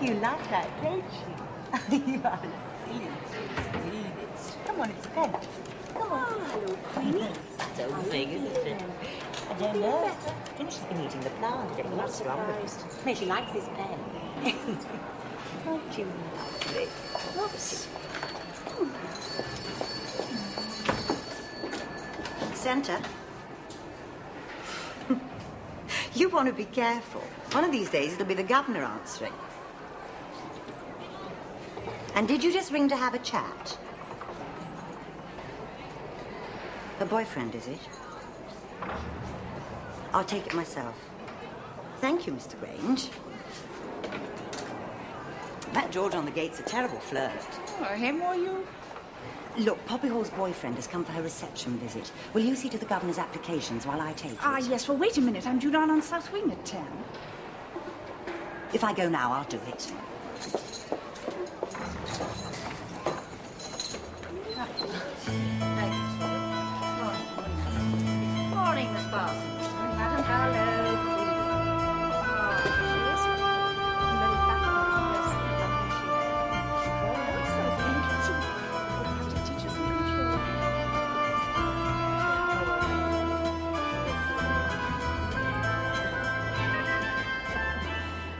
You like that, don't you? You are silly. Come on, it's a pen. Come on. Oh, hello, Queenie. It's old thing, isn't it? I don't know. I think she's been eating the plant, getting lots stronger. No, she likes this pen. Aren't you lovely? Oops. Santa? You want to be careful. One of these days it'll be the governor answering. And did you just ring to have a chat? Her boyfriend, is it? I'll take it myself. Thank you, Mr. Grange. That George on the gate's a terrible flirt. Oh, him or you? Look, Poppy Hall's boyfriend has come for her reception visit. Will you see to the governor's applications while I take it? Ah, yes. Well, wait a minute. I'm due down on South Wing at 10. If I go now, I'll do it. Morning, Miss Parsons. Madam, hello.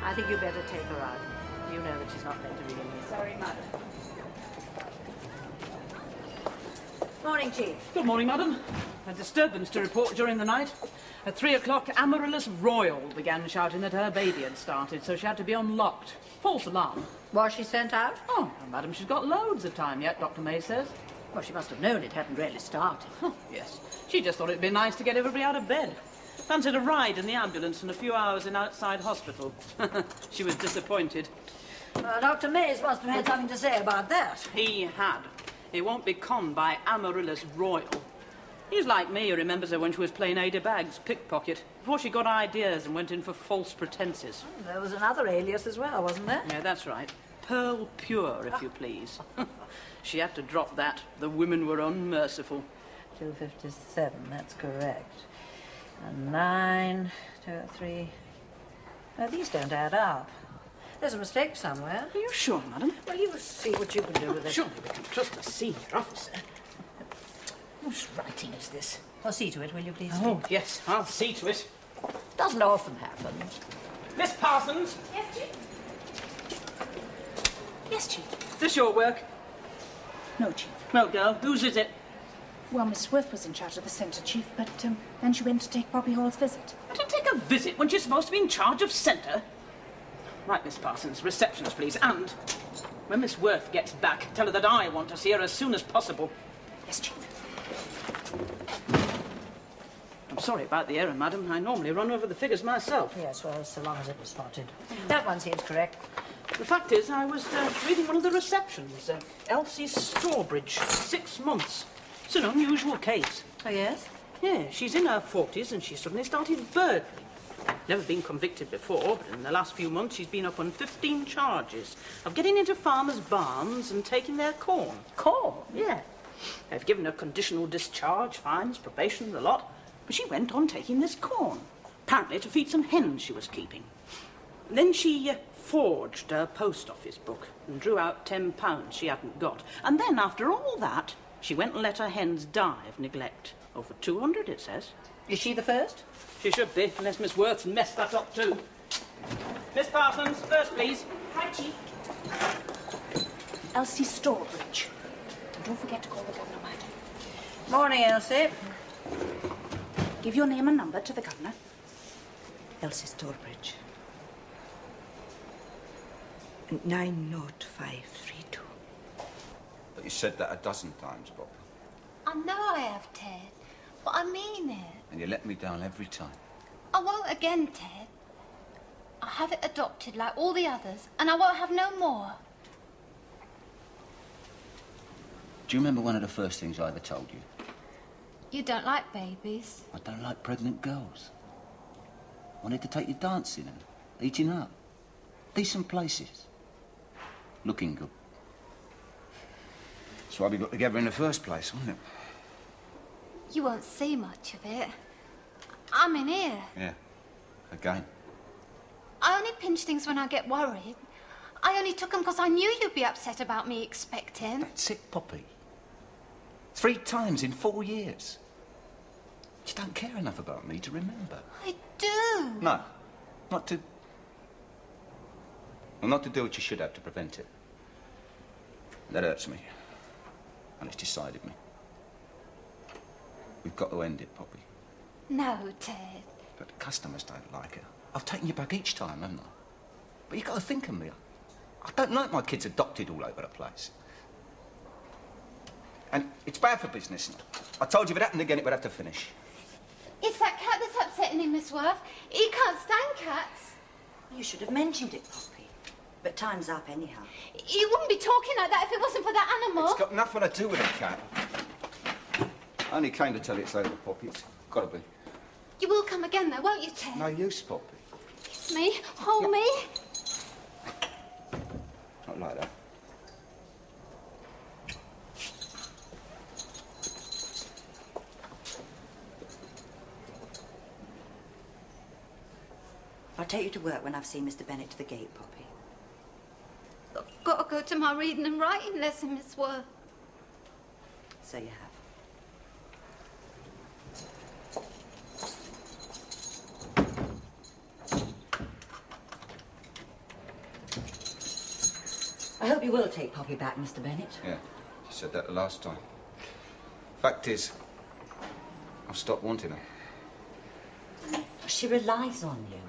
I think you better take her out. You know that she's not meant to be in here. Sorry, madam. Morning, Chief. Good morning, madam. A disturbance to report during the night. At 3 o'clock, Amaryllis Royal began shouting that her baby had started, so she had to be unlocked. False alarm. Was she sent out? Oh, madam, she's got loads of time yet, Dr. May says. Well, she must have known it hadn't really started. Oh, yes. She just thought it'd be nice to get everybody out of bed. Fancied a ride in the ambulance and a few hours in outside hospital. She was disappointed. Dr. Mays must have had something to say about that. He had. He won't be conned by Amaryllis Royal. He's like me, who remembers her when she was playing Ada Baggs, pickpocket, before she got ideas and went in for false pretences. There was another alias as well, wasn't there? Yeah, that's right. Pearl Pure, if you please. She had to drop that. The women were unmerciful. 257, that's correct. And 9, 2, 3... No, these don't add up. There's a mistake somewhere. Are you sure, madam? Well, you will see what you can do with it. Surely we can trust a senior officer. Whose writing is this? I'll see to it, will you please? Oh, yes, I'll see to it. Doesn't often happen. Miss Parsons? Yes, Chief? Yes, Chief. Is this your work? No, Chief. Well, girl, whose is it? Well, Miss Worth was in charge of the centre, Chief, but then she went to take Poppy Hall's visit. To take a visit when she's supposed to be in charge of centre? Right, Miss Parsons, receptions, please. And when Miss Worth gets back, tell her that I want to see her as soon as possible. Yes, Chief. I'm sorry about the error, madam. I normally run over the figures myself. Yes, well, so long as it was spotted. That one seems correct. The fact is, I was reading one of the receptions. Elsie Strawbridge, 6 months. It's an unusual case. Oh, yes? Yeah, she's in her 40s and she suddenly started burglary. Never been convicted before, but in the last few months she's been up on 15 charges of getting into farmers' barns and taking their corn. Corn? Yeah. They've given her conditional discharge, fines, probation, the lot. But she went on taking this corn, apparently to feed some hens she was keeping. Then she forged her post office book and drew out £10 she hadn't got. And then, after all that, she went and let her hens die of neglect. Over 200, it says. Is she the first? She should be, unless Miss Worth's messed that up too. Miss Parsons, first, please. Hi, Chief. Elsie Strawbridge. And don't forget to call the governor, madam. Morning, Elsie. Give your name and number to the governor. Elsie Strawbridge. 90532. But you said that a dozen times, Bob. I know I have, Ted, but I mean it. And you let me down every time. I won't again, Ted. I have it adopted like all the others, and I won't have no more. Do you remember one of the first things I ever told you? You don't like babies. I don't like pregnant girls. I wanted to take you dancing and eating up. Decent places. Looking good. That's why we got together in the first place, wasn't it? You won't see much of it. I'm in here. Yeah. Again. I only pinch things when I get worried. I only took them because I knew you'd be upset about me expecting. That's it, Poppy. 3 times in 4 years. You don't care enough about me to remember. I do. No, not to... Well, not to do what you should have to prevent it. That hurts me. And it's decided me. We've got to end it, Poppy. No, Ted. But the customers don't like it. I've taken you back each time, haven't I? But you've got to think of me. I don't like my kids adopted all over the place. And it's bad for business. I told you if it happened again, it would have to finish. It's that cat that's upsetting him, Miss Worth. He can't stand cats. You should have mentioned it, Poppy. But time's up anyhow. He wouldn't be talking like that if it wasn't for that animal. It's got nothing to do with a cat. I only came to tell you it's over, Poppy. It's got to be. You will come again, though, won't you, Ted? No use, Poppy. Kiss me. Hold me. Not like that. I'll take you to work when I've seen Mr. Bennett to the gate, Poppy. I've got to go to my reading and writing lesson, Miss Worth. So you have. I hope you will take Poppy back, Mr. Bennett. Yeah, you said that the last time. Fact is, I've stopped wanting her. She relies on you.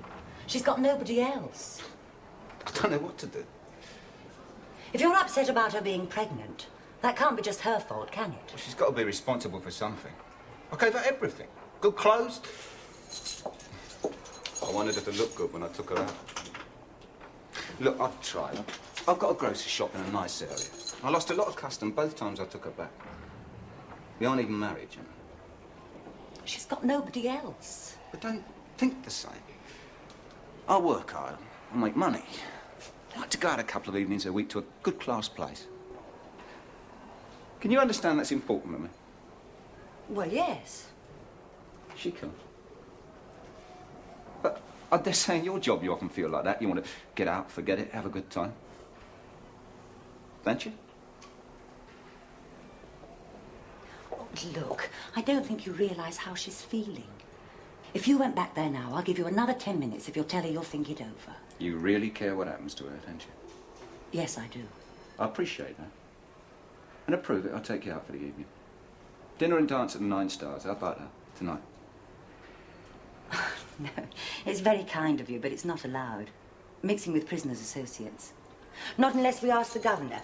She's got nobody else. I don't know what to do. If you're upset about her being pregnant, that can't be just her fault, can it? Well, she's got to be responsible for something. I gave her everything. Good clothes. I wanted her to look good when I took her out. Look, I've tried. I've got a grocery shop in a nice area. I lost a lot of custom both times I took her back. We aren't even married, you know. She's got nobody else. But don't think the same. I work hard. I make money. I like to go out a couple of evenings a week to a good class place. Can you understand that's important to me? Well, yes. She can. But I dare say in your job you often feel like that. You want to get out, forget it, have a good time. Don't you? Look, I don't think you realise how she's feeling. If you went back there now, I'll give you another 10 minutes if you'll tell her you'll think it over. You really care what happens to her, don't you? Yes, I do. I appreciate that. And to prove it, I'll take you out for the evening. Dinner and dance at the 9 Stars. How about that? Tonight. No, it's very kind of you, but it's not allowed. Mixing with prisoners' associates. Not unless we ask the governor.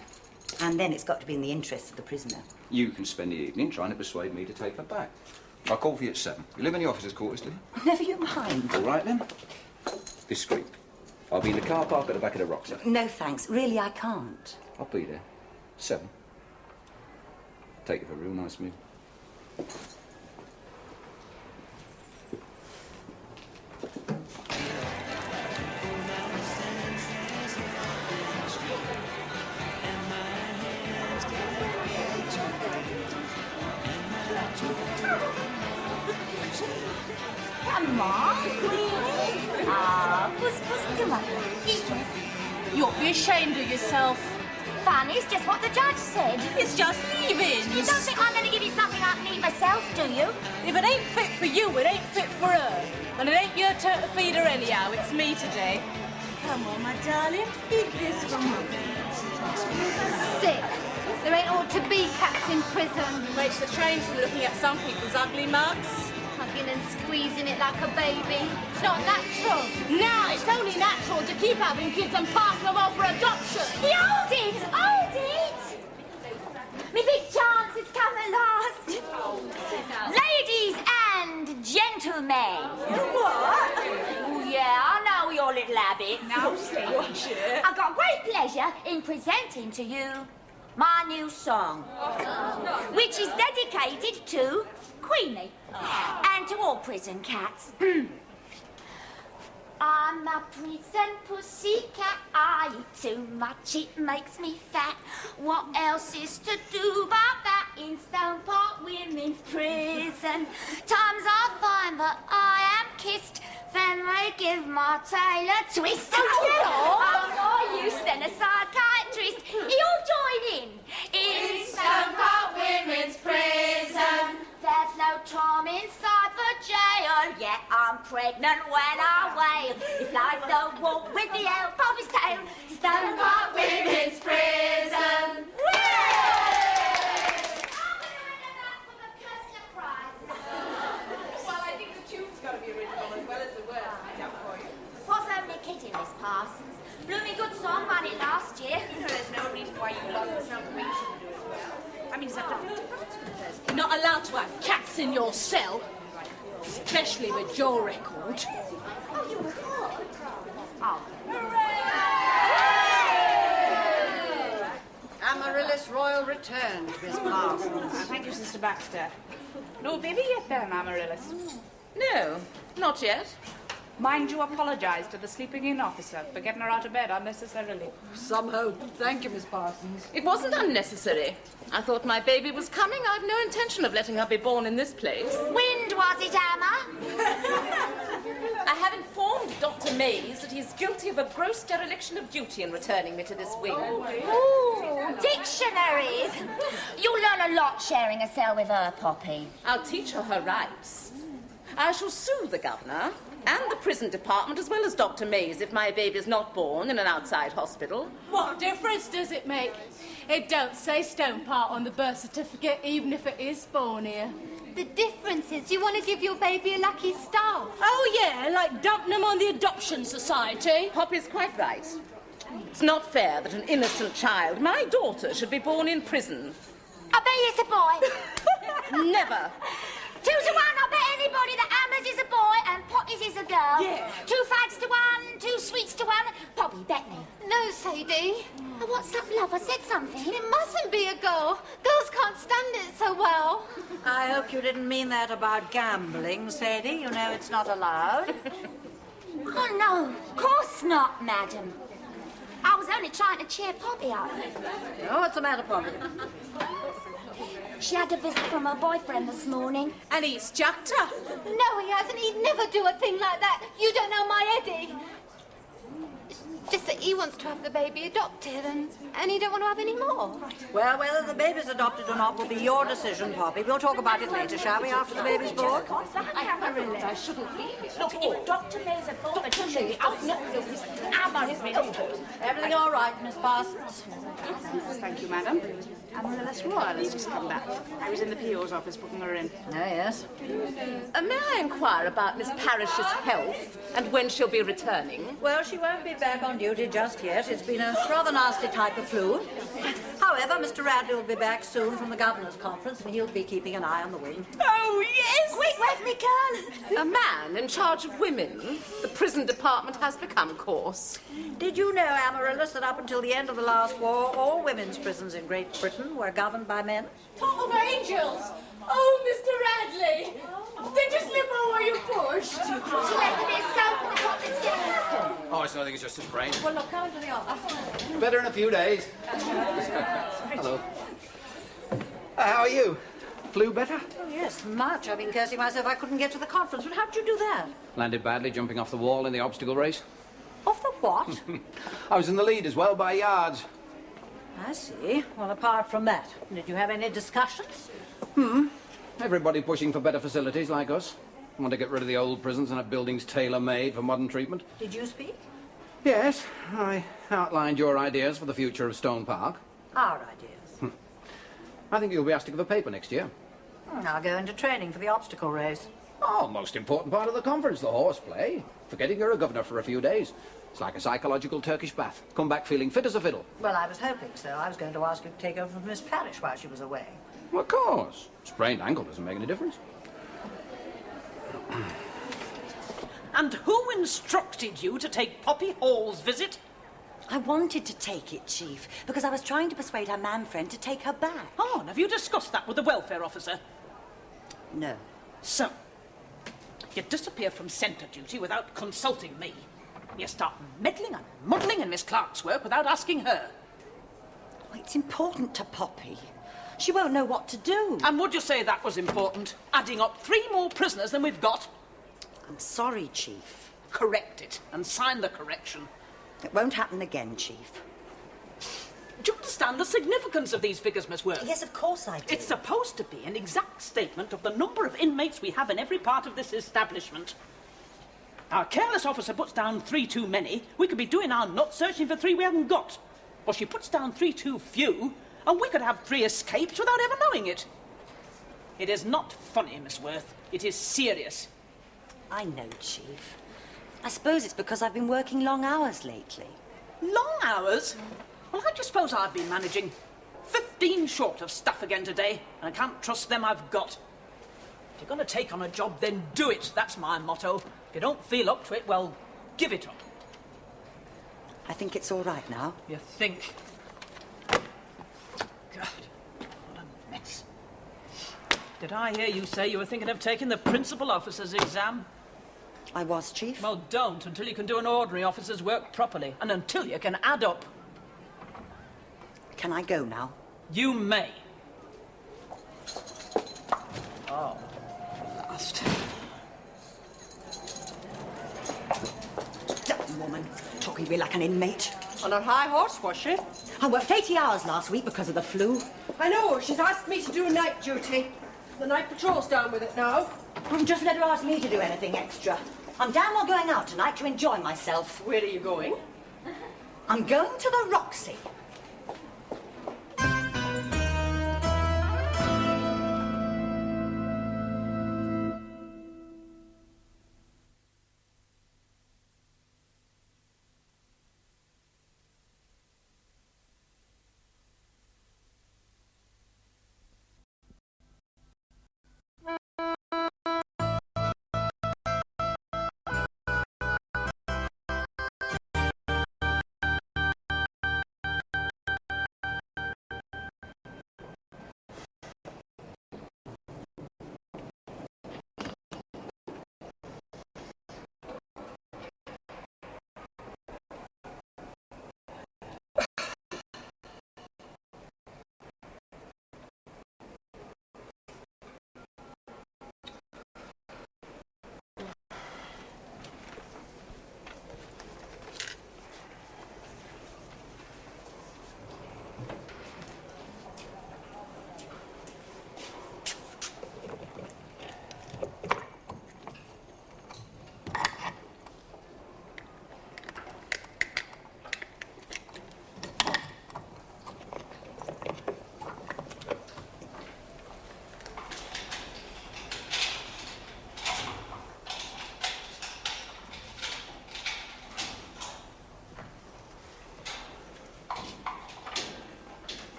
And then it's got to be in the interest of the prisoner. You can spend the evening trying to persuade me to take her back. I'll call for you at 7. You live in the officers' quarters, do you? Never you mind. All right, then. Discreet. I'll be in the car park at the back of the rocks. No, thanks. Really, I can't. I'll be there. 7. Take you for a real nice meal. Come on, really? Ah, puss, come on. You ought to be ashamed of yourself. Fun, it's just what the judge said. It's just leaving. You don't think I'm going to give you something I can eat myself, do you? If it ain't fit for you, it ain't fit for her. And it ain't your turn to feed her anyhow. It's me today. Come on, my darling. Eat this for Mummy. Sick. There ain't ought to be cats in prison. Makes the change from looking at some people's ugly mugs. Hugging and squeezing it like a baby. It's not natural. Now it's only natural to keep having kids and pass them off for adoption. Hold it! Hold it! My big chance has come at last. Ladies and gentlemen. What? Oh, yeah, I know your little habits. Now, watch it. I've got great pleasure in presenting to you my new song, which is dedicated to Queenie and to all prison cats. I'm a prison pussycat. I eat too much, it makes me fat. What else is to do about that in Stone Park Women's Prison? Times I find that I am kissed, then they give my tail a twist. I'm more use than a psychiatrist. You'll join in Stone Park Women's Prison. There's no time inside the jail, yet I'm pregnant when I wail. If life don't walk with the help of his tail, Stone Park Women's Prison. Well, I think the tune's got to be original as well as the words. I doubt for you. Was only kidding, Miss Parsons. Blew me good song on it last year. There's no reason why you love yourself we shouldn't do as well. I mean, it's up to 50 pounds for the first. You're not allowed to have cats in your cell, especially with your record. Oh, you were Oh. Amaryllis Royal returned, Miss Parsons. Thank you, Sister Baxter. No baby yet then, Amaryllis? No, not yet. Mind you apologise to the sleeping-in officer for getting her out of bed unnecessarily. Some hope. Thank you, Miss Parsons. It wasn't unnecessary. I thought my baby was coming. I've no intention of letting her be born in this place. Wind, was it, Emma? I have informed Dr. Mays that he's guilty of a gross dereliction of duty in returning me to this wing. Ooh, dictionaries. You'll learn a lot sharing a cell with her, Poppy. I'll teach her her rights. I shall sue the governor and the prison department as well as Dr. Mays if my baby is not born in an outside hospital. What difference does it make? It don't say Stone Park on the birth certificate, even if it is born here. The difference is you want to give your baby a lucky star. Oh, yeah, like dumping them on the Adoption Society. Poppy's quite right. It's not fair that an innocent child, my daughter, should be born in prison. I bet it's a boy. Never. 2 to 1, I bet anybody that Amma's is a boy and Poppy's is a girl. Yeah. 2 fags to 1, 2 sweets to 1. Poppy, bet me. No, Sadie. Oh, what's up, love? I said something. It mustn't be a girl. Girls can't stand it so well. I hope you didn't mean that about gambling, Sadie. You know it's not allowed. Oh, no. Of course not, madam. I was only trying to cheer Poppy up. Oh, what's the matter, Poppy? She had a visit from her boyfriend this morning. And he's jacked her. No, he hasn't. He'd never do a thing like that. You don't know my Eddie. It's just that he wants to have the baby adopted and he don't want to have any more. Well, whether the baby's adopted or not will be your decision, Poppy. We'll talk about it later, shall we, after the baby's born? I shouldn't leave it. Look, if Dr. Mays had thought Everything all right, Miss Parsons? Thank you, madam. Amaryllis Royal has just come back. I was in the PO's office booking her in. Oh, yes. May I inquire about Miss Parrish's health and when she'll be returning? Well, she won't be back on duty just yet. It's been a rather nasty type of flu. However, Mr. Radley will be back soon from the governor's conference, and he'll be keeping an eye on the wing. Oh, yes! Quick, where's me girl? A man in charge of women. The prison department has become coarse. Did you know, Amaryllis, that up until the end of the last war, all women's prisons in Great Britain were governed by men? Top of angels. Oh, Mr. Radley. Did you slip over your push? She left a bit of soap at the top of the stairs. Oh, it's nothing, it's just a sprain. Well, look, come into the office. Better in a few days. Hello. How are you? Flu better? Oh, yes, much. I've been cursing myself I couldn't get to the conference. But how'd you do that? Landed badly jumping off the wall in the obstacle race. Off the what? I was in the lead as well by yards. I see. Well, apart from that, did you have any discussions? Everybody pushing for better facilities like us. Want to get rid of the old prisons and have buildings tailor-made for modern treatment. Did you speak? Yes, I outlined your ideas for the future of Stone Park. Our ideas. I think you'll be asked to give a paper next year. I'll go into training for the obstacle race. Oh, most important part of the conference, the horseplay. Forgetting you're a governor for a few days. It's like a psychological Turkish bath. Come back feeling fit as a fiddle. Well, I was hoping so. I was going to ask you to take over from Miss Parrish while she was away. Well, of course. Sprained ankle doesn't make any difference. And who instructed you to take Poppy Hall's visit? I wanted to take it, Chief, because I was trying to persuade her man friend to take her back. Oh, and have you discussed that with the welfare officer? No. So, you disappear from centre duty without consulting me. You start meddling and muddling in Miss Clark's work without asking her. Well, it's important to Poppy. She won't know what to do. And would you say that was important? Adding up 3 more prisoners than we've got? I'm sorry, Chief. correct it and sign the correction. It won't happen again, Chief. Do you understand the significance of these figures, Miss Worth? Yes, of course I do. It's supposed to be an exact statement of the number of inmates we have in every part of this establishment. Our careless officer puts down 3 too many. We could be doing our nuts searching for 3 we haven't got. Or she puts down 3 too few, and we could have 3 escapes without ever knowing it. It is not funny, Miss Worth. It is serious. I know, Chief. I suppose it's because I've been working long hours lately. Long hours? Well, I just suppose I've been managing 15 short of stuff again today, and I can't trust them I've got. If you're going to take on a job, then do it. That's my motto. If you don't feel up to it, well, give it up. I think it's all right now. You think? God, what a mess. Did I hear you say you were thinking of taking the principal officer's exam? I was, Chief. Well, don't until you can do an ordinary officer's work properly, and until you can add up. Can I go now? You may. Oh, last. That woman, talking to me like an inmate. On her high horse, was she? I worked 80 hours last week because of the flu. I know. She's asked me to do night duty. The night patrol's down with it now. Just let her ask me to do anything extra. I'm damn well going out tonight to enjoy myself. Where are you going? I'm going to the Roxy.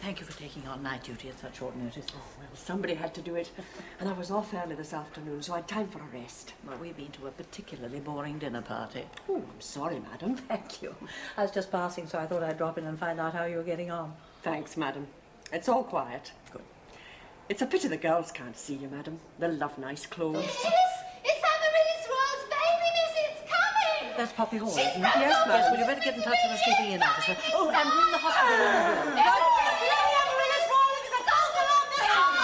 Thank you for taking on night duty at such short notice. Oh, well, somebody had to do it. And I was off early this afternoon, so I had time for a rest. Well, we've been to a particularly boring dinner party. Oh, I'm sorry, madam. Thank you. I was just passing, so I thought I'd drop in and find out how you were getting on. Thanks, madam. It's all quiet. Good. It's a pity the girls can't see you, madam. They'll love nice clothes. It's Amaryllis Royal's baby, miss. It's coming. That's Poppy Hall, She's isn't it? not Yes, coming. yes. Well, you better get in touch with the sleeping in officer. Oh, and ring the hospital.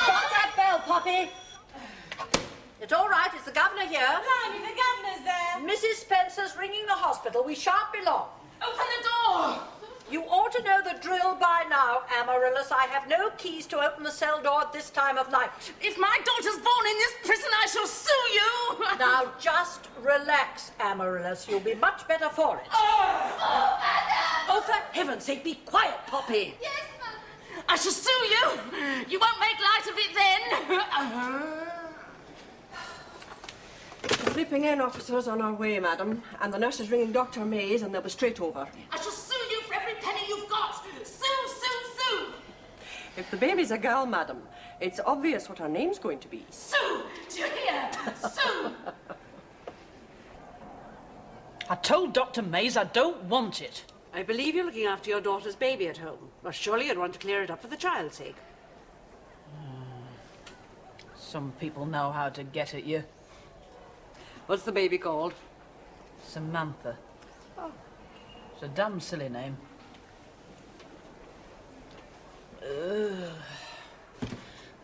Stop that bell, Poppy. It's all right. It's the governor here. Blimey, the governor's there. Mrs. Spencer's ringing the hospital. We shan't be long. Open the door. You ought to know the drill by now, Amaryllis. I have no keys to open the cell door at this time of night. If my daughter's born in this prison, I shall sue you. Now, just relax, Amaryllis. You'll be much better for it. Oh, for heaven's sake, be quiet, Poppy. Yes, Mum. I shall sue you. You won't make light of it then. The sleeping in officer's on our way, madam. And the nurse is ringing Dr. Mays, and they'll be straight over. I shall sue you for every penny you've got. Sue, sue, sue. If the baby's a girl, madam, it's obvious what her name's going to be. Sue. Do you hear? Sue. I told Dr. Mays I don't want it. I believe you're looking after your daughter's baby at home. Well, surely you'd want to clear it up for the child's sake. Some people know how to get at you. What's the baby called? Samantha. Oh. It's a damn silly name.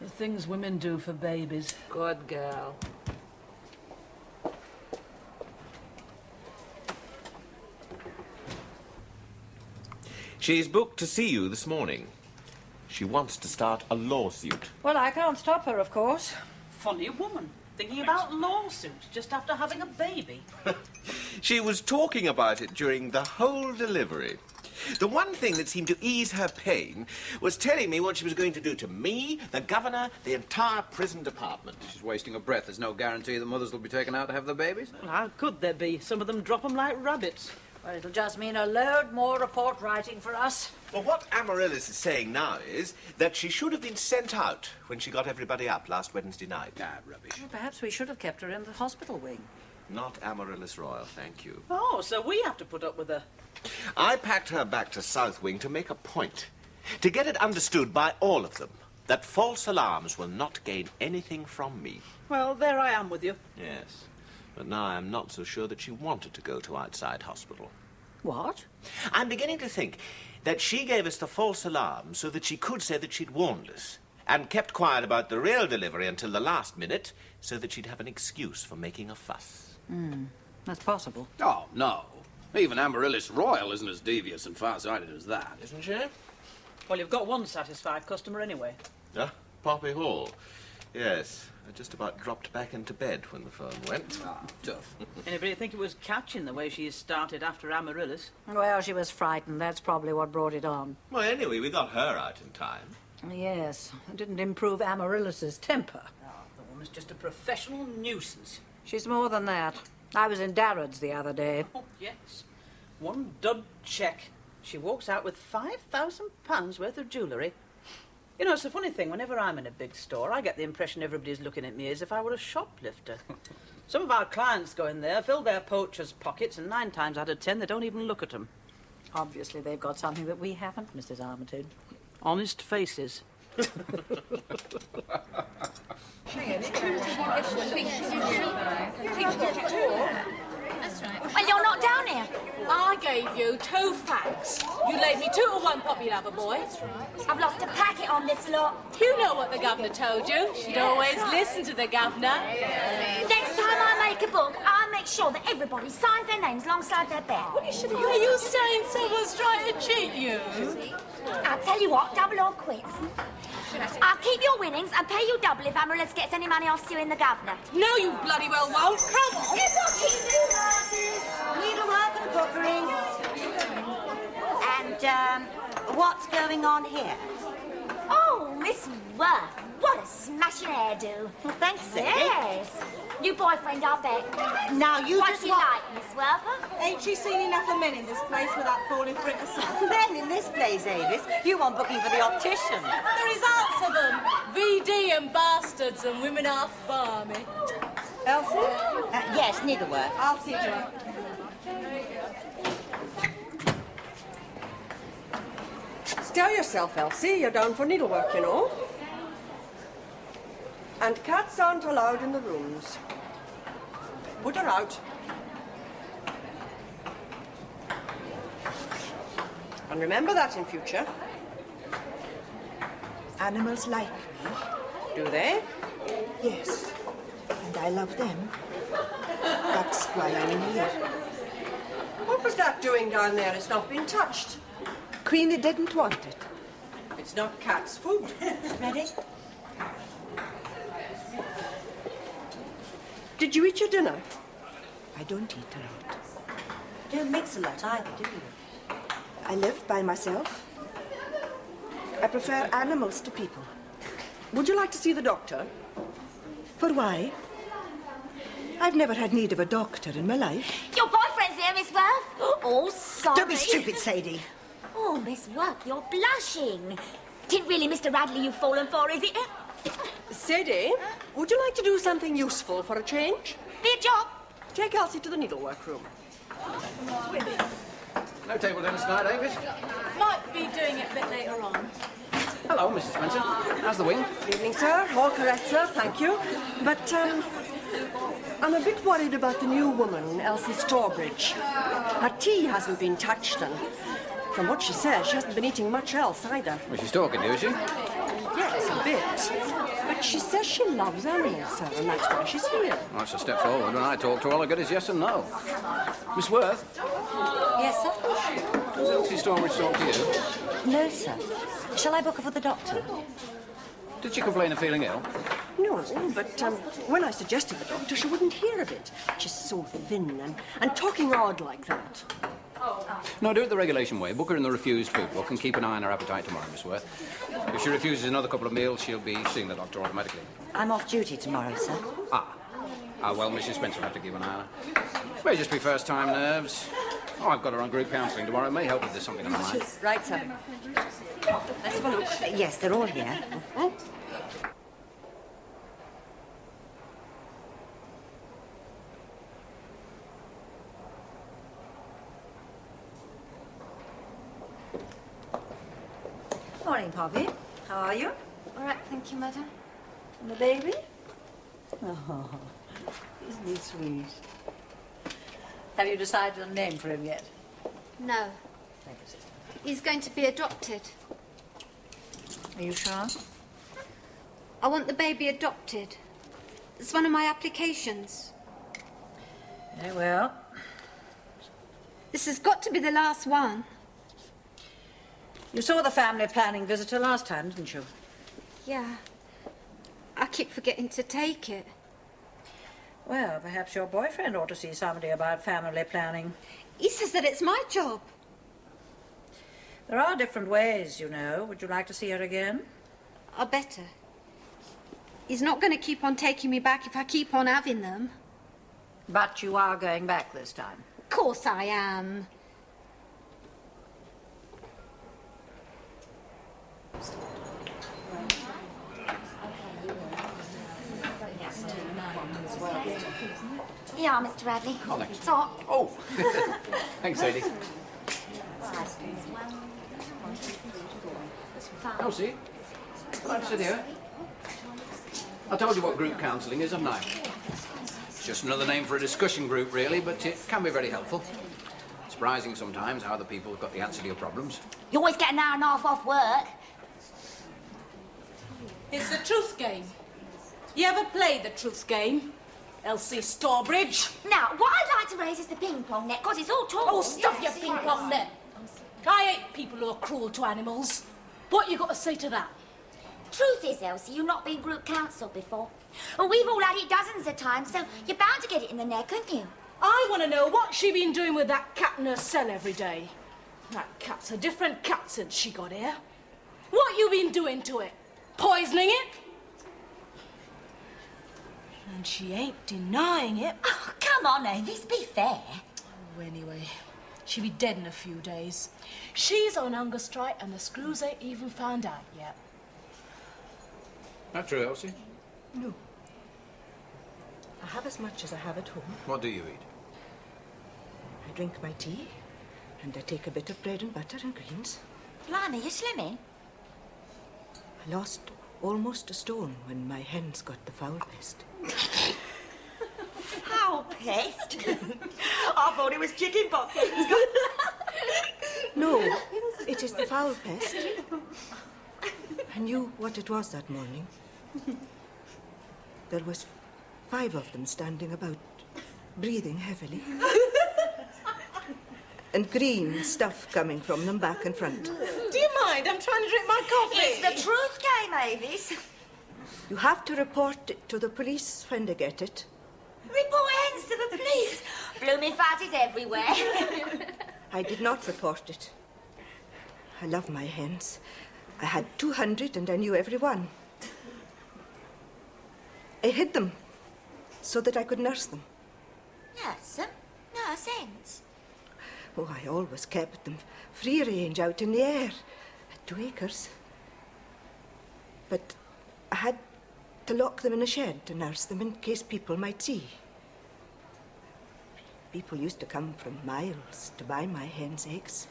The things women do for babies. Good girl. She's booked to see you this morning. She wants to start a lawsuit. Well, I can't stop her, of course. Funny woman, thinking about lawsuits just after having a baby. She was talking about it during the whole delivery. The one thing that seemed to ease her pain was telling me what she was going to do to me, the governor, the entire prison department. She's wasting her breath. There's no guarantee the mothers will be taken out to have their babies. Well, how could there be? Some of them drop them like rabbits. Well, it'll just mean a load more report writing for us. Well, what Amaryllis is saying now is that she should have been sent out when she got everybody up last Wednesday night. Ah, rubbish. Well, perhaps we should have kept her in the hospital wing. Not Amaryllis Royal, thank you. Oh, so we have to put up with her. I packed her back to South Wing to make a point, to get it understood by all of them, that false alarms will not gain anything from me. Well, there I am with you. Yes, but now I'm not so sure that she wanted to go to outside hospital. What? I'm beginning to think that she gave us the false alarm so that she could say that she'd warned us, and kept quiet about the real delivery until the last minute, so that she'd have an excuse for making a fuss. That's possible. Oh, no. Even Amaryllis Royal isn't as devious and far-sighted as that. Isn't she? Well, you've got one satisfied customer anyway. Poppy Hall. Yes, I just about dropped back into bed when the phone went. Ah, tough. Anybody think it was catching the way she started after Amaryllis? Well, she was frightened. That's probably what brought it on. Well, anyway, we got her out in time. Yes, it didn't improve Amaryllis's temper. Oh, the woman's just a professional nuisance. She's more than that. I was in Darrod's the other day. Oh, yes. One dud check. She walks out with £5,000 worth of jewellery. You know, it's a funny thing. Whenever I'm in a big store, I get the impression everybody's looking at me as if I were a shoplifter. Some of our clients go in there, fill their poachers' pockets, and 9 times out of 10, they don't even look at them. Obviously, they've got something that we haven't, Mrs. Armitage. Honest faces. Well, you're not down here. I gave you 2 facts. You laid me 2 to 1 puppy lover, boy. I've lost a packet on this lot. You know what the governor told you. She'd always listen to the governor. Next time I make a book, I'll make sure that everybody signs their names alongside their bed. Are you saying someone's trying to cheat you? I'll tell you what, double or quits. I'll keep your winnings and pay you double if Amaryllis gets any money off suing the governor. No, you bloody well won't. Come on. Needlework and cookery. And, what's going on here? Oh, Miss Worth, what a smashing hairdo. Well, thanks, Sadie. Yes. New boyfriend, I bet. Now, you What's just he what? like, Miss Worth? Ain't she seen enough of men in this place without falling for it herself? Men in this place, Avis. You want booking for the optician. The results of them. VD and bastards and women are farmy. Elsie? Yes, needlework. I'll see to her. Stir yourself, Elsie. You're down for needlework, you know. And cats aren't allowed in the rooms. Put her out. And remember that in future. Animals like me. Do they? Yes. And I love them. That's why I'm here. What was that doing down there? It's not been touched. Queenie didn't want it. It's not cat's food. Ready? Did you eat your dinner? I don't eat a lot. Don't mix a lot either, do you? I live by myself. I prefer animals to people. Would you like to see the doctor? For why? I've never had need of a doctor in my life. Your boyfriend's here, Miss Worth. Oh, sorry. Don't be stupid, Sadie. Oh, Miss Worth, you're blushing. Didn't really Mr. Radley you've fallen for, is it? Sadie, would you like to do something useful for a change? Be a job. Take Elsie to the needlework room. No table tennis tonight, Avis? Might be doing it a bit later on. Hello, Mrs. Spencer. How's the wing? Good evening, sir. All correct, sir. Thank you. But, I'm a bit worried about the new woman, Elsie Strawbridge. Her tea hasn't been touched, and from what she says, she hasn't been eating much else either. Well, she's talking to you, is she? Yes, a bit. But she says she loves animals, sir, and that's why she's here. That's a step forward. When I talk to her, all I get is yes and no. Miss Worth, Yes, sir? does Elsie Stormridge talk to you? No, sir. Shall I book her for the doctor? Did she complain of feeling ill? No, but when I suggested the doctor, she wouldn't hear of it. She's so thin and talking odd like that. No, do it the regulation way. Book her in the refused food book and keep an eye on her appetite tomorrow, Miss Worth. If she refuses another couple of meals, she'll be seeing the doctor automatically. I'm off duty tomorrow, sir. Well, Mrs. Spencer will have to keep an eye on her. May just be first-time nerves. Oh, I've got her on group counselling tomorrow. It may help if there's something on her mind. Right, sir. Let's have a look. Yes, they're all here. Morning, Poppy. How are you? All right, thank you, madam. And the baby? Oh, isn't he sweet? Have you decided on a name for him yet? No. Thank you, sister. He's going to be adopted. Are you sure? I want the baby adopted. It's one of my applications. Very well. This has got to be the last one. You saw the family planning visitor last time, didn't you? Yeah. I keep forgetting to take it. Well, perhaps your boyfriend ought to see somebody about family planning. He says that it's my job. There are different ways, you know. Would you like to see her again? I better. He's not going to keep on taking me back if I keep on having them. But you are going back this time. Of course I am. Yeah, Mr. Radley. Oh, thanks. Top. Oh, thanks, Sadie. Elsie, can I sit here? I told you what group counselling is, haven't I? It's just another name for a discussion group, really, but it can be very helpful. Surprising sometimes how other people have got the answer to your problems. You always get an hour and a half off work. It's the truth game. You ever played the truth game? Elsie Starbridge? Now, what I'd like to raise is the ping-pong net, because it's all talk. Oh, stuff your ping-pong net. I hate people who are cruel to animals. What you got to say to that? Truth is, Elsie, you've not been group counsel before. Well, we've all had it dozens of times, so you're bound to get it in the neck, aren't you? I want to know what she been doing with that cat in her cell every day. That cat's a different cat since she got here. What you been doing to it? Poisoning it? And she ain't denying it. Oh, come on, Avis, be fair. Oh, anyway, she'll be dead in a few days. She's on hunger strike and the screws ain't even found out yet. Not true, Elsie? No. I have as much as I have at home. What do you eat? I drink my tea, and I take a bit of bread and butter and greens. Blimey, you're slimming. I lost almost a stone when my hens got the foul pest. Foul pest? I thought it was chicken pox. No, it is the foul pest. I knew what it was that morning. There was 5 of them standing about, breathing heavily. And green stuff coming from them back and front. Do you mind? I'm trying to drink my coffee. It's the truth game, Avis. You have to report it to the police when they get it. Report hens to the police. Blooming fuzzies everywhere. I did not report it. I love my hens. I had 200 and I knew every one. I hid them so that I could nurse them. Nurse them? Nurse hens? Oh, I always kept them free range out in the air at 2 acres. But I had to lock them in a shed to nurse them in case people might see. People used to come from miles to buy my hens' eggs.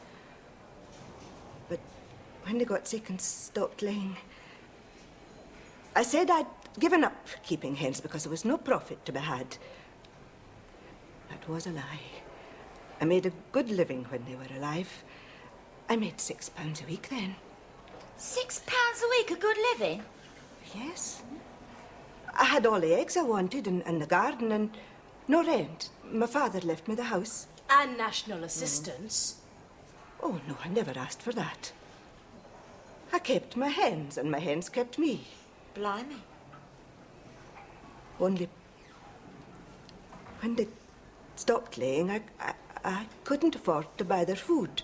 But when they got sick and stopped laying, I said I'd given up keeping hens because there was no profit to be had. That was a lie. I made a good living when they were alive. I made £6 a week then. £6 a week, a good living? Yes. I had all the eggs I wanted and the garden and no rent. My father left me the house. And national assistance. Oh, no, I never asked for that. I kept my hens and my hens kept me. Blimey. Only when they stopped laying, I couldn't afford to buy their food.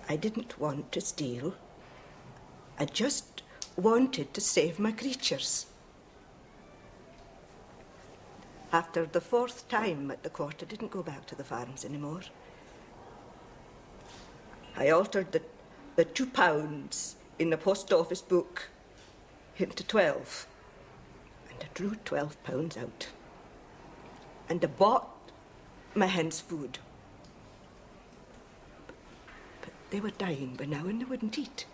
I didn't want to steal. I just wanted to save my creatures. After the 4th time at the court, I didn't go back to the farms anymore. I altered the £2 in the post office book into 12. And I drew £12 out. And I bought my hens food. But they were dying by now and they wouldn't eat.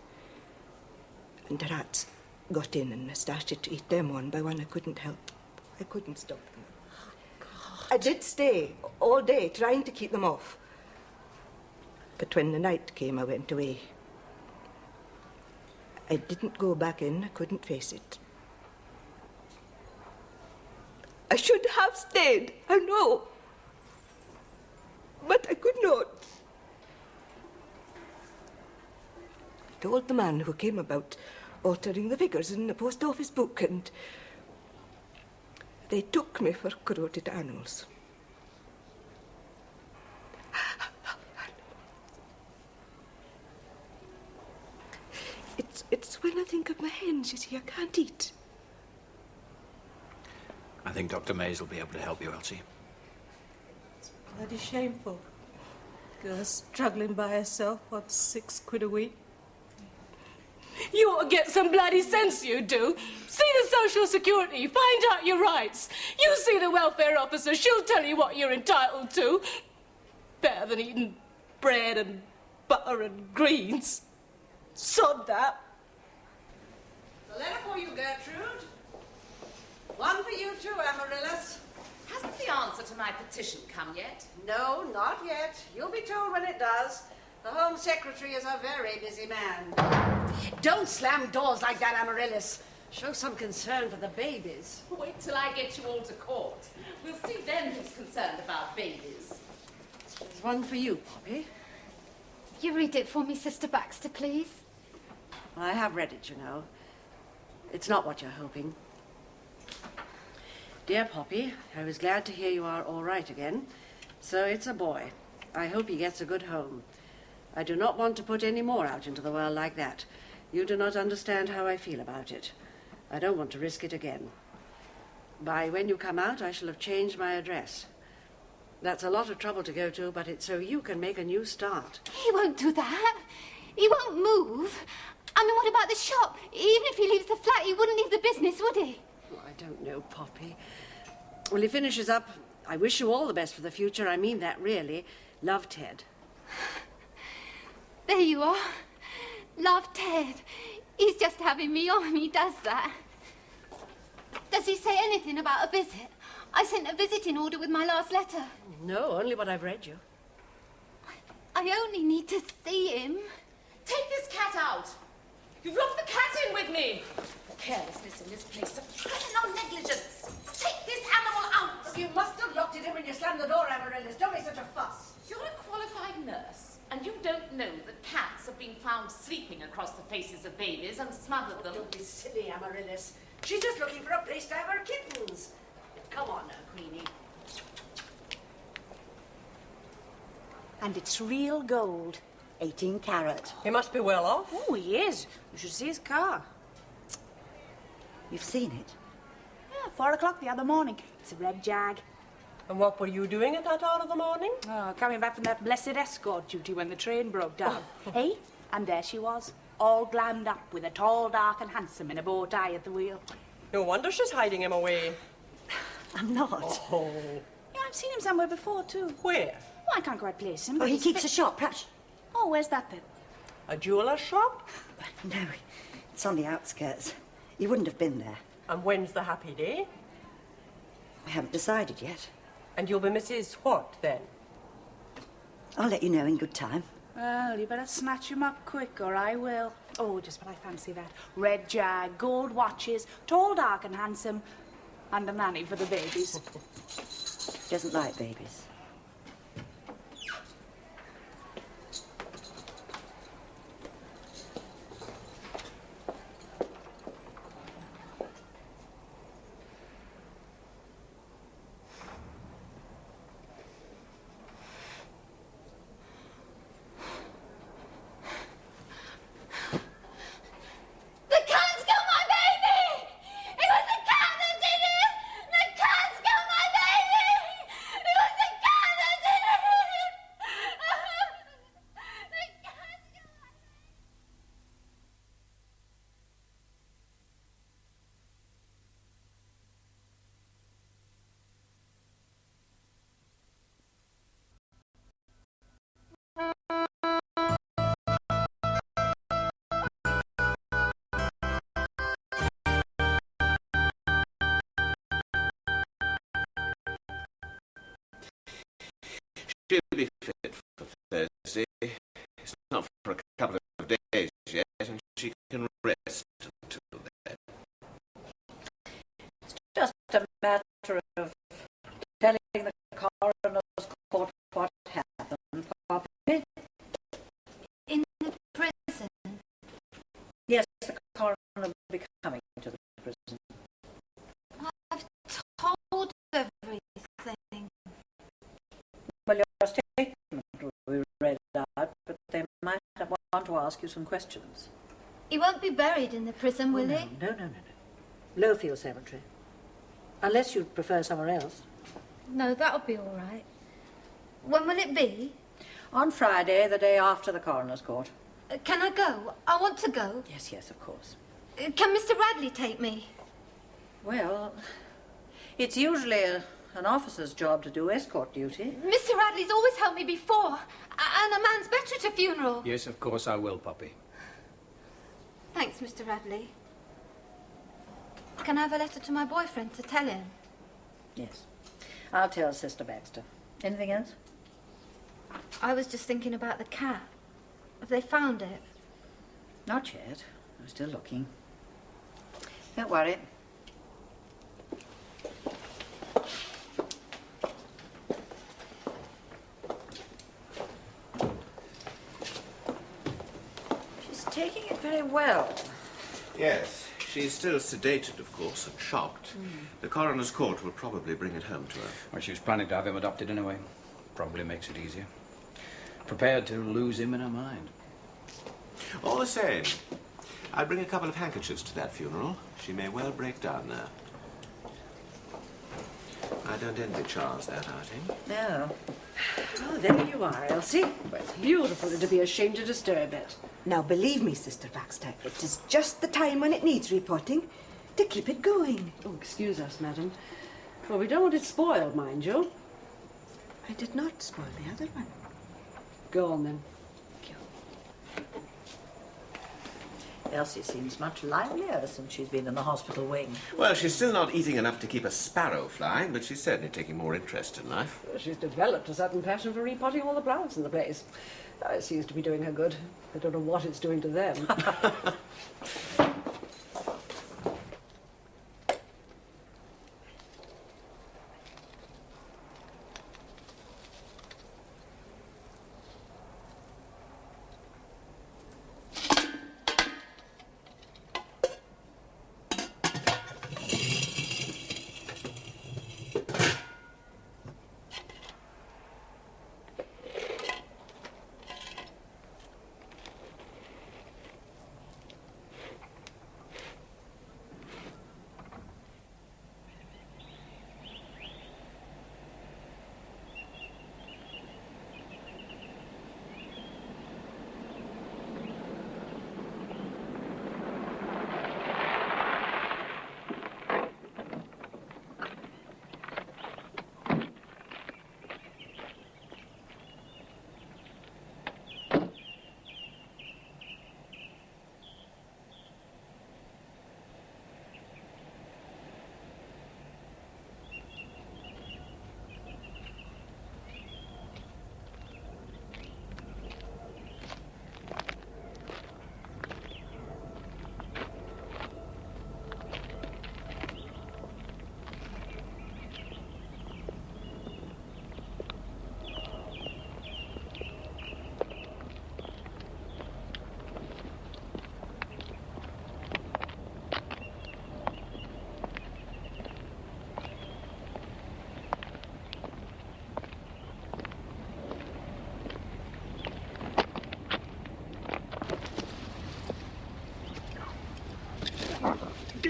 And the rats got in and I started to eat them one by one. I couldn't help. I couldn't stop them. I did stay all day trying to keep them off. But when the night came, I went away. I didn't go back in. I couldn't face it. I should have stayed, I know. But I could not. I told the man who came about altering the figures in the post office book, and they took me for corroded animals. It's when I think of my hens, you see, I can't eat. I think Dr. Mays will be able to help you, Elsie. It's bloody shameful. Girl struggling by herself on £6 a week. You ought to get some bloody sense, you do. See the Social Security, find out your rights. You see the welfare officer, she'll tell you what you're entitled to. Better than eating bread and butter and greens. Sod that. A letter for you, Gertrude. One for you too, Amaryllis. Hasn't the answer to my petition come yet? No, not yet. You'll be told when it does. The Home Secretary is a very busy man. Don't slam doors like that, Amaryllis. Show some concern for the babies. Wait till I get you all to court. We'll see then who's concerned about babies. There's one for you, Poppy. You read it for me, Sister Baxter, please. I have read it, you know. It's not what you're hoping. Dear Poppy, I was glad to hear you are all right again. So it's a boy. I hope he gets a good home. I do not want to put any more out into the world like that. You do not understand how I feel about it. I don't want to risk it again. By when you come out, I shall have changed my address. That's a lot of trouble to go to, but it's so you can make a new start. He won't do that. He won't move. I mean, what about the shop? Even if he leaves the flat, he wouldn't leave the business, would he? Oh, I don't know, Poppy. When he finishes up, I wish you all the best for the future. I mean that, really. Love, Ted. There you are. Love, Ted. He's just having me on. He does that. Does he say anything about a visit? I sent a visiting order with my last letter. No, only what I've read you. I only need to see him. Take this cat out. You've locked the cat in with me. Carelessness in this place, criminal negligence. Take this animal out. You must have locked it in when you slammed the door, Amaryllis. Don't make such a fuss. You're a qualified nurse, and you don't know that cats have been found sleeping across the faces of babies and smothered them. Don't be silly, Amaryllis. She's just looking for a place to have her kittens. Come on now, Queenie. And it's real gold. 18 carat. He must be well off. Oh, he is. You should see his car. You've seen it? Yeah, 4 o'clock the other morning. It's a red Jag. And what were you doing at that hour of the morning? Oh, coming back from that blessed escort duty when the train broke down. Hey, and there she was, all glammed up with a tall, dark and handsome in a bow tie at the wheel. No wonder she's hiding him away. I'm not. Oh. Yeah, I've seen him somewhere before, too. Where? Oh, I can't quite place him. Oh, but he he's keeps a shop, perhaps. Oh, where's that then? A jeweller's shop? No, it's on the outskirts. You wouldn't have been there. And when's the happy day? I haven't decided yet. And you'll be Mrs. what, then? I'll let you know in good time. Well, you better snatch him up quick, or I will. Oh, just what I fancy that. Red jag, gold watches, tall, dark and handsome, and a nanny for the babies. Doesn't like babies. She'll be fit for Thursday. It's not for a couple of days yet, and she can rest until then. It's just a matter of telling the coroner's court what happened, Poppy. In the prison? Yes, the coroner will be coming to the prison. I've told everything. Well, your statement will be read out, but they might want to ask you some questions. He won't be buried in the prison, will he? No. Lowfield Cemetery. Unless you'd prefer somewhere else. No, that'll be all right. When will it be? On Friday, the day after the coroner's court. Can I go? I want to go. Yes, of course. Can Mr. Radley take me? Well, it's usually an officer's job to do escort duty. Mr. Radley's always helped me before, and a man's better at a funeral. Yes, of course I will, Poppy. Thanks, Mr. Radley. Can I have a letter to my boyfriend to tell him? Yes. I'll tell Sister Baxter. Anything else? I was just thinking about the cat. Have they found it? Not yet. I'm still looking. Don't worry. She's taking it very well. Yes, she's still sedated, of course, and shocked. The coroner's court will probably bring it home to her. Well, she was planning to have him adopted anyway. Probably makes it easier. Prepared to lose him in her mind. All the same, I'll bring a couple of handkerchiefs to that funeral. She may well break down there. I don't envy Charles that outing. No. Oh, there you are, Elsie. Well, it's beautiful to be ashamed to disturb it. Now, believe me, Sister Baxter, it is just the time when it needs reporting to keep it going. Oh, excuse us, madam. Well, we don't want it spoiled, mind you. I did not spoil the other one. Go on, then. Elsie seems much livelier since she's been in the hospital wing. Well, she's still not eating enough to keep a sparrow flying, but she's certainly taking more interest in life. She's developed a sudden passion for repotting all the plants in the place. It seems to be doing her good. I don't know what it's doing to them.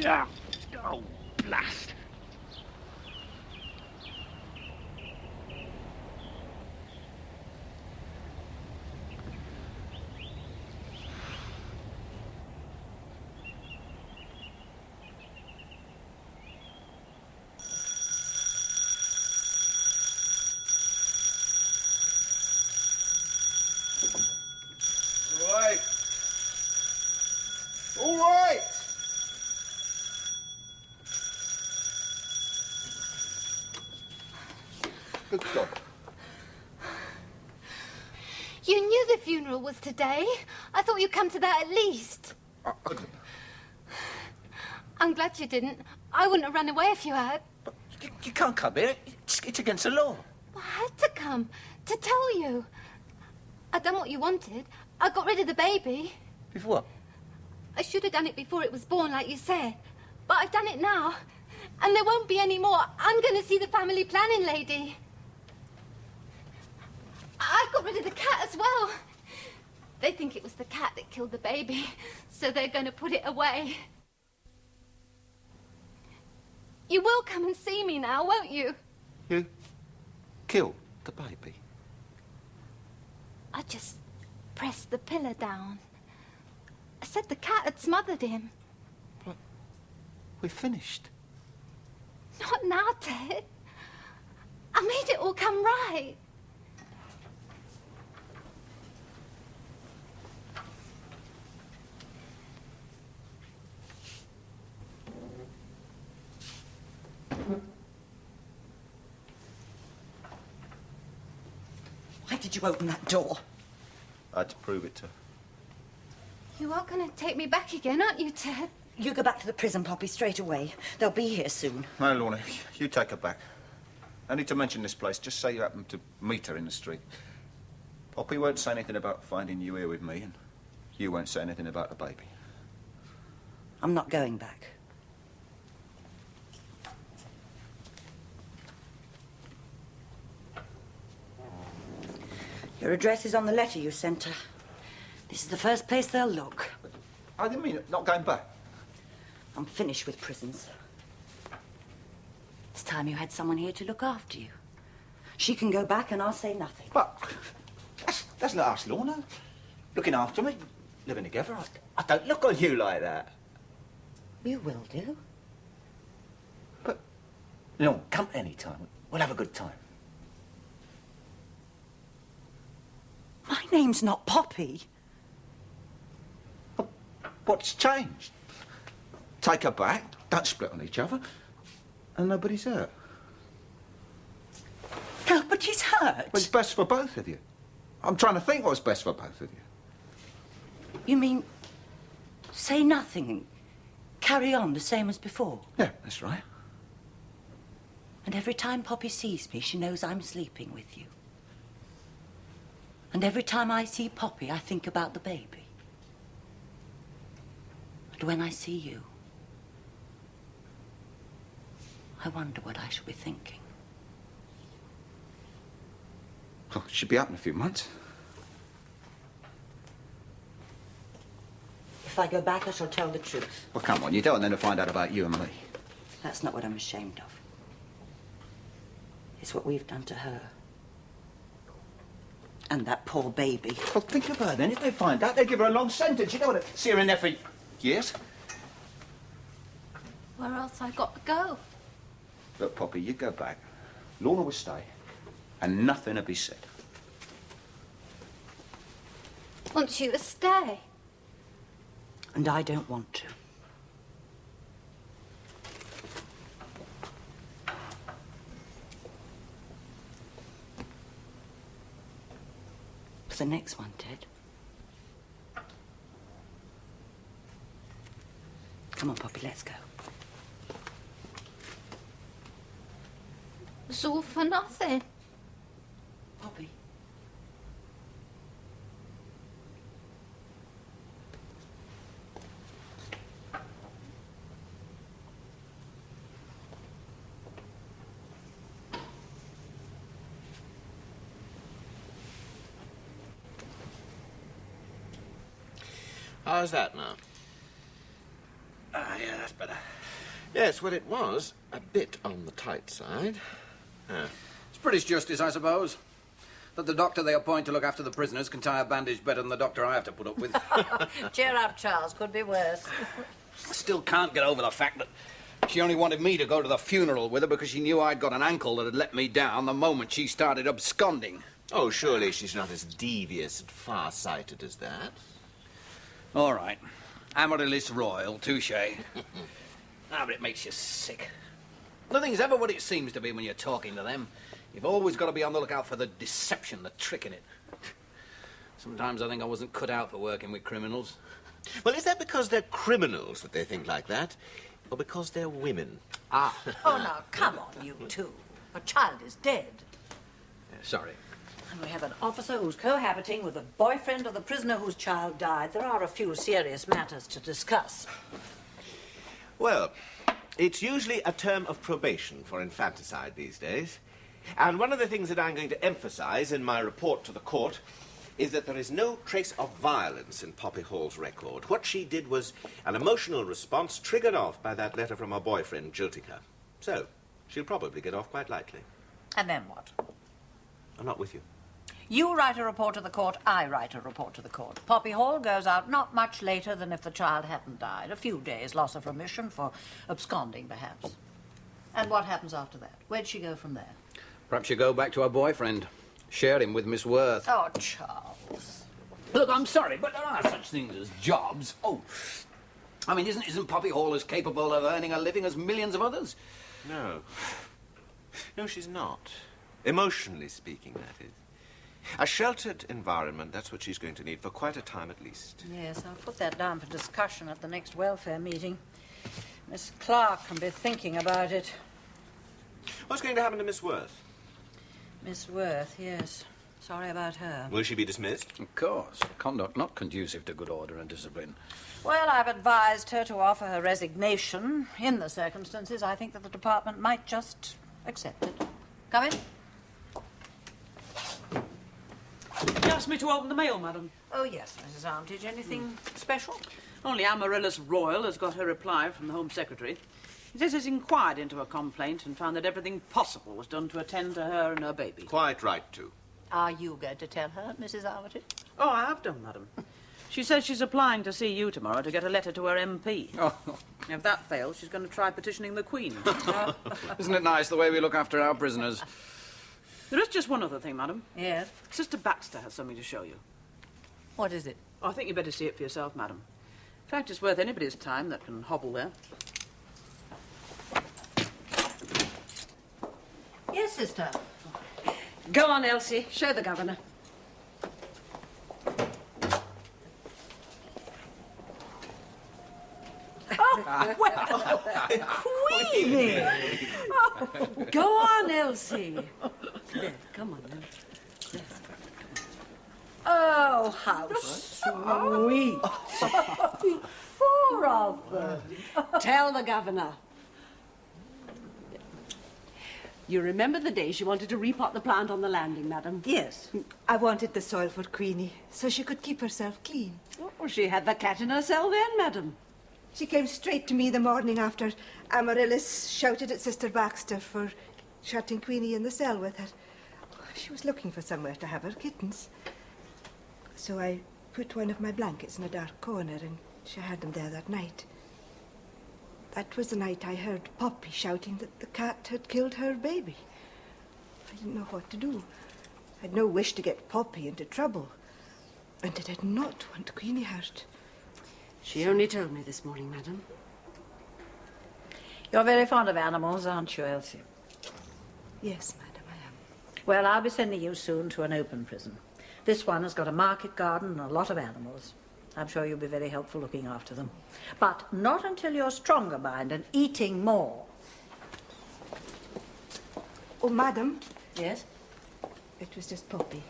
Oh, blast. All right. Good job. You knew the funeral was today. I thought you'd come to that at least. I'm glad you didn't. I wouldn't have run away if you had. You can't come here. It's against the law. I had to come to tell you. I'd done what you wanted. I got rid of the baby. Before what? I should have done it before it was born, like you said. But I've done it now. And there won't be any more. I'm going to see the family planning lady. I've got rid of the cat as well. They think it was the cat that killed the baby, so they're going to put it away. You will come and see me now, won't you? You killed the baby? I just pressed the pillar down. I said the cat had smothered him. We're finished. Not now, Ted. I made it all come right. Why did you open that door? I had to prove it to her. You are going to take me back again, aren't you, Ted? You go back to the prison, Poppy, straight away. They'll be here soon. No, Lorna, you take her back. I need to mention this place. Just say you happened to meet her in the street. Poppy won't say anything about finding you here with me, and you won't say anything about the baby. I'm not going back. Your address is on the letter you sent her. This is the first place they'll look. I didn't mean not going back. I'm finished with prisons. It's time you had someone here to look after you. She can go back and I'll say nothing. But that's not us, Lorna. Looking after me, living together. I don't look on you like that. You will do. But, no, come any time. We'll have a good time. My name's not Poppy. What's changed? Take her back, don't split on each other, and nobody's hurt. Nobody's hurt? Well, it's best for both of you. I'm trying to think what's best for both of you. You mean say nothing and carry on the same as before? Yeah, that's right. And every time Poppy sees me, she knows I'm sleeping with you. And every time I see Poppy, I think about the baby. And when I see you, I wonder what I should be thinking. Oh, it should be out in a few months. If I go back, I shall tell the truth. Well, come on, you don't want them to find out about you and me. That's not what I'm ashamed of. It's what we've done to her. And that poor baby. Well, think of her then. If they find out, they'll give her a long sentence. You don't want to see her in there for years. Where else I got to go? Look, Poppy, you go back. Lorna will stay. And nothing will be said. Want you to stay? And I don't want to. For the next one, Ted. Come on, Poppy, let's go. It's all for nothing. Poppy. How's that now? Ah, yeah, that's better. Yes, well, it was a bit on the tight side. It's British justice, I suppose. That the doctor they appoint to look after the prisoners can tie a bandage better than the doctor I have to put up with. Cheer up, Charles. Could be worse. I still can't get over the fact that she only wanted me to go to the funeral with her because she knew I'd got an ankle that had let me down the moment she started absconding. Oh, surely she's not as devious and far-sighted as that. All right. Amaryllis Royal, touche. But it makes you sick. Nothing's ever what it seems to be when you're talking to them. You've always got to be on the lookout for the deception, the trick in it. Sometimes I think I wasn't cut out for working with criminals. Well, is that because they're criminals that they think like that? Or because they're women? Ah. Oh, now, come on, you two. A child is dead. Sorry. And we have an officer who's cohabiting with a boyfriend of the prisoner whose child died. There are a few serious matters to discuss. Well, it's usually a term of probation for infanticide these days. And one of the things that I'm going to emphasize in my report to the court is that there is no trace of violence in Poppy Hall's record. What she did was an emotional response triggered off by that letter from her boyfriend jilting her. So, she'll probably get off quite lightly. And then what? I'm not with you. You write a report to the court, I write a report to the court. Poppy Hall goes out not much later than if the child hadn't died. A few days, loss of remission for absconding, perhaps. And what happens after that? Where'd she go from there? Perhaps you go back to her boyfriend. Share him with Miss Worth. Oh, Charles. Look, I'm sorry, but there are such things as jobs. Oh, I mean, isn't Poppy Hall as capable of earning a living as millions of others? No. No, she's not. Emotionally speaking, that is. A sheltered environment, that's what she's going to need for quite a time at least. Yes, I'll put that down for discussion at the next welfare meeting. Miss Clark can be thinking about it. What's going to happen to Miss Worth? Miss Worth, yes. Sorry about her. Will she be dismissed? Of course. Conduct not conducive to good order and discipline. Well, I've advised her to offer her resignation. In the circumstances, I think that the department might just accept it. Come in. You asked me to open the mail, madam. Oh, yes, Mrs. Armitage. Anything special? Only Amaryllis Royal has got her reply from the Home Secretary. He says he's inquired into her complaint and found that everything possible was done to attend to her and her baby. Quite right, too. Are you going to tell her, Mrs. Armitage? Oh, I have done, madam. She says she's applying to see you tomorrow to get a letter to her MP. Oh. If that fails, she's going to try petitioning the Queen. Isn't it nice the way we look after our prisoners? There is just one other thing, madam. Yes? Sister Baxter has something to show you. What is it? I think you'd better see it for yourself, madam. In fact, it's worth anybody's time that can hobble there. Yes, sister. Go on, Elsie. Show the governor. Oh, well, Queenie! Oh, go on, Elsie. There, come on now. Yes. Oh, how sweet. Four of them. Tell the governor. You remember the day she wanted to repot the plant on the landing, madam? Yes. I wanted the soil for Queenie, so she could keep herself clean. Oh, she had the cat in her cell then, madam. She came straight to me the morning after Amaryllis shouted at Sister Baxter for shutting Queenie in the cell with her. She was looking for somewhere to have her kittens. So I put one of my blankets in a dark corner, and she had them there that night. That was the night I heard Poppy shouting that the cat had killed her baby. I didn't know what to do. I had no wish to get Poppy into trouble. And I did not want Queenie hurt. She only told me this morning, madam. You're very fond of animals, aren't you, Elsie? Yes, madam, I am. Well, I'll be sending you soon to an open prison. This one has got a market garden and a lot of animals. I'm sure you'll be very helpful looking after them. But not until you're stronger, mind, and eating more. Oh, madam. Yes? It was just Poppy.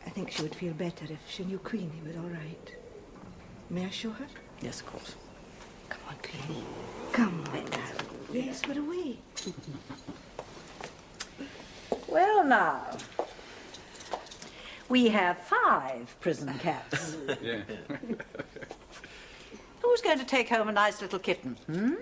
I think she would feel better if she knew Queenie was all right. May I show her? Yes, of course. Come on, Queenie. Come on, now. Yes, we're away. Well, now, we have 5 prison cats. Yeah. Who's going to take home a nice little kitten, hmm?